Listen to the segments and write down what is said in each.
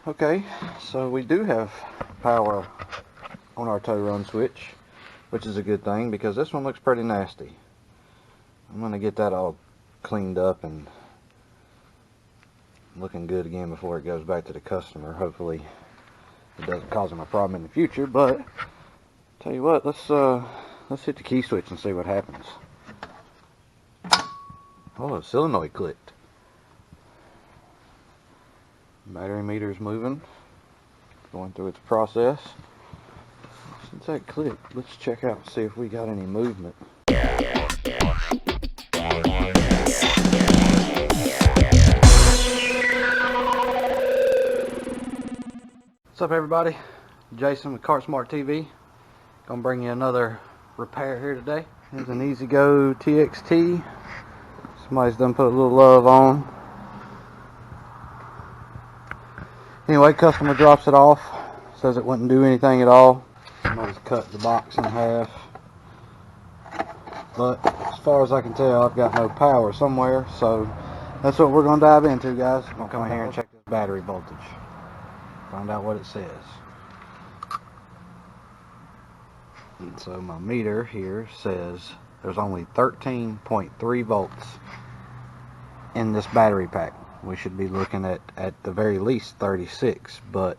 Okay, so we do have power on our tow run switch, which is a good thing because this one looks pretty nasty. I'm going to get that all cleaned up and looking good again before it goes back to the customer. Hopefully it doesn't cause them a problem in the future, but tell you what, let's hit the key switch and see what happens. Oh, the solenoid clicked. Battery meter's moving, going through its process. Since that clicked, let's check out and see if we got any movement. What's up, everybody? Jason with CartSmart TV. Gonna bring you another repair here today. Here's an E-Z-GO TXT. Somebody's done put a little love on. Anyway, customer drops it off. Says it wouldn't do anything at all. Somebody's cut the box in half. But as far as I can tell, I've got no power somewhere, so that's what we're gonna dive into, guys. I'm gonna come in here and check this battery voltage. Find out what it says. And so my meter here says there's only 13.3 volts in this battery pack. We should be looking at the very least 36, but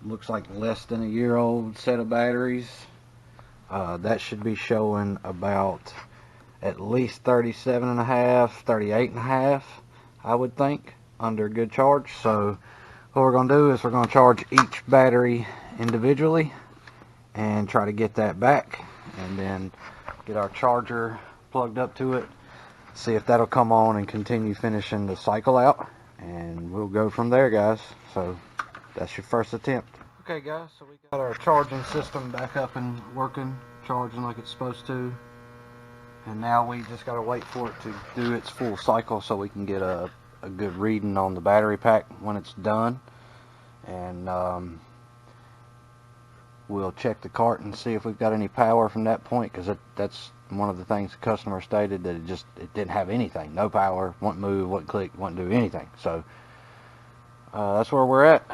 looks like less than a year old set of batteries. That should be showing about at least 37 and a half, 38 and a half, I would think, under good charge. So what we're going to do is we're going to charge each battery individually and try to get that back, and then get our charger plugged up to it, see if that'll come on and continue finishing the cycle out, and we'll go from there, guys. So that's your first attempt. Okay, guys, so we got our charging system back up and working, charging like it's supposed to, and now we just got to wait for it to do its full cycle so we can get a good reading on the battery pack when it's done. And we'll check the cart and see if we've got any power from that point, because that's one of the things the customer stated, that it didn't have anything, no power, wouldn't move, wouldn't click, wouldn't do anything. So that's where we're at,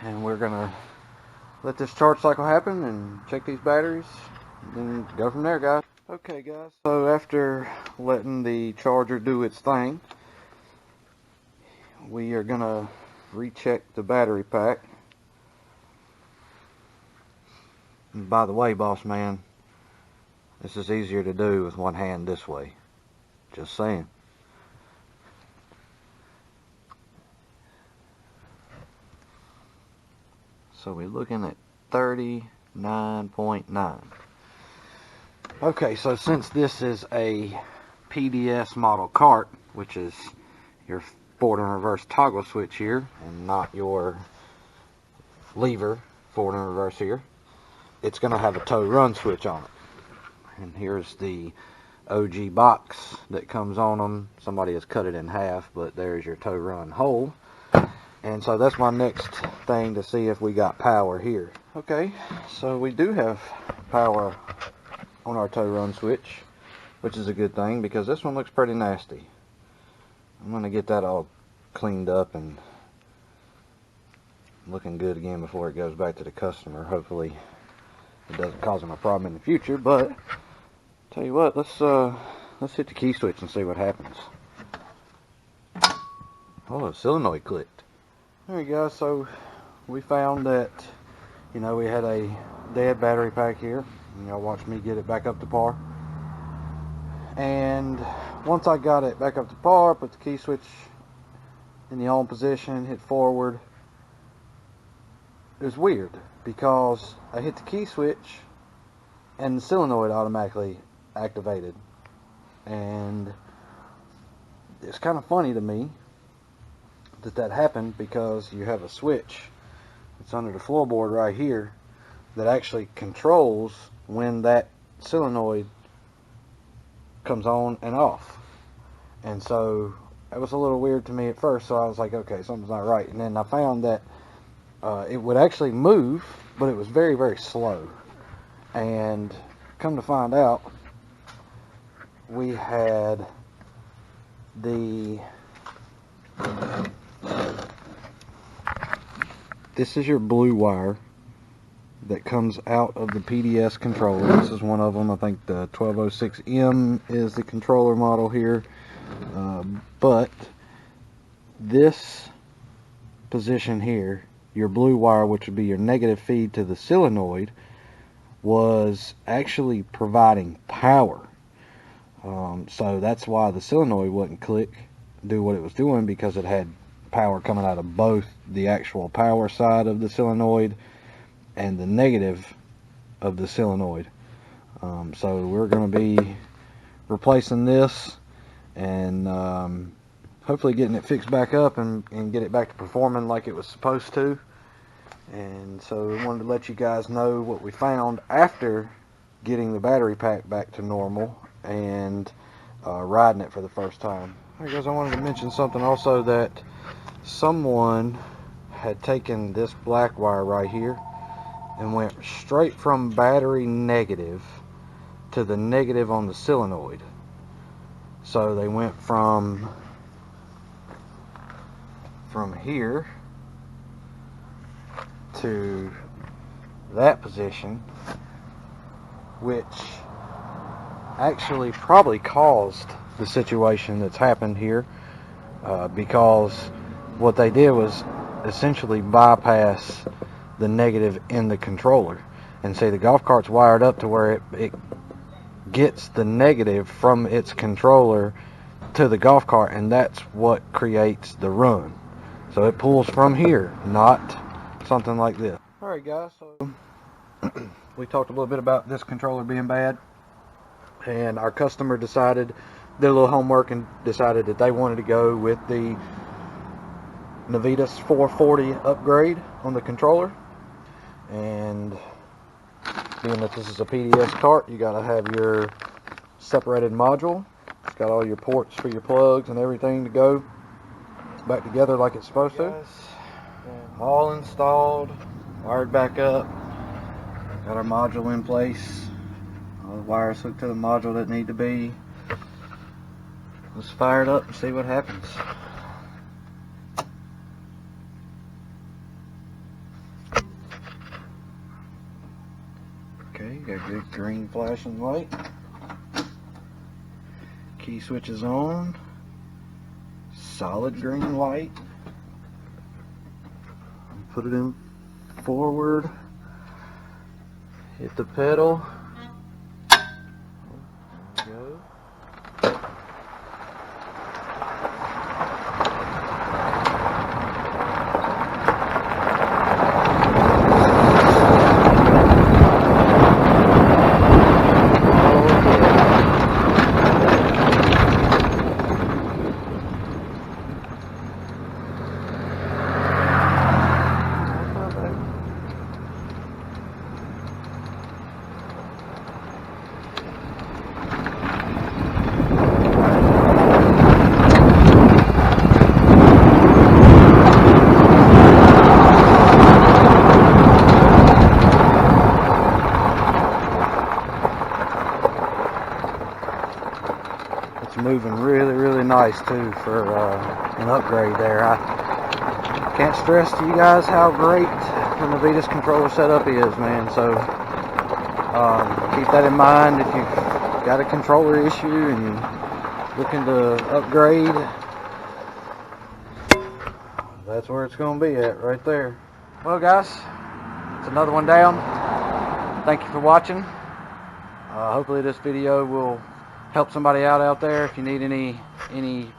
and we're gonna let this charge cycle happen and check these batteries and then go from there, guys. Okay, guys, so after letting the charger do its thing, we are gonna recheck the battery pack. And by the way, boss man, this is easier to do with one hand this way. Just saying. So we're looking at 39.9. Okay, so since this is a PDS model cart, which is your forward and reverse toggle switch here, and not your lever forward and reverse here, it's going to have a tow run switch on it. And here's the OG box that comes on them. Somebody has cut it in half, but there's your tow run hole. And so that's my next thing, to see if we got power here. Okay, so we do have power on our tow run switch, which is a good thing because this one looks pretty nasty. I'm going to get that all cleaned up and looking good again before it goes back to the customer. Hopefully it doesn't cause them a problem in the future, but tell you what, let's hit the key switch and see what happens. Oh, the solenoid clicked. There we go. So we found that, we had a dead battery pack here, and y'all watch me get it back up to par. And once I got it back up to par, put the key switch in the on position, hit forward, it was weird because I hit the key switch and the solenoid automatically activated. And it's kind of funny to me that happened, because you have a switch that's under the floorboard right here that actually controls when that solenoid comes on and off. And so it was a little weird to me at first, so I was like, okay, something's not right. And then I found that it would actually move, but it was very, very slow. And come to find out, we had the this is your blue wire that comes out of the PDS controller. This is one of them. I think the 1206M is the controller model here. But this position here, your blue wire, which would be your negative feed to the solenoid, was actually providing power. So that's why the solenoid wouldn't do what it was doing, because it had power coming out of both the actual power side of the solenoid and the negative of the solenoid. So we're going to be replacing this and hopefully getting it fixed back up and get it back to performing like it was supposed to. And so we wanted to let you guys know what we found after getting the battery pack back to normal and riding it for the first time. Alright guys, I wanted to mention something also, that someone had taken this black wire right here and went straight from battery negative to the negative on the solenoid. So they went from here to that position, which actually probably caused the situation that's happened here, because what they did was essentially bypass the negative in the controller. And see, the golf cart's wired up to where it gets the negative from its controller to the golf cart, and that's what creates the run. So it pulls from here, not something like this. Alright guys, so we talked a little bit about this controller being bad, and our customer did a little homework and decided that they wanted to go with the Navitas 440 upgrade on the controller. And being that this is a PDS cart, you gotta have your separated module. It's got all your ports for your plugs and everything to go back together like it's supposed to. All installed, wired back up, got our module in place, all the wires hooked to the module that need to be. Let's fire it up and see what happens. Okay, got good green flashing light. Key switch is on. Solid green light. Put it in forward. Hit the pedal. There we go. Moving really nice too for an upgrade there. I can't stress to you guys how great the Navitas controller setup is, man. So keep that in mind if you've got a controller issue and you're looking to upgrade. That's where it's going to be at, right there. Well guys, it's another one down. Thank you for watching. Hopefully this video will help somebody out there. If you need any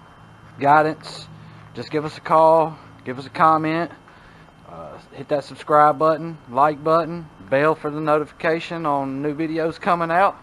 guidance, just give us a call, give us a comment, hit that subscribe button, like button, bell for the notification on new videos coming out.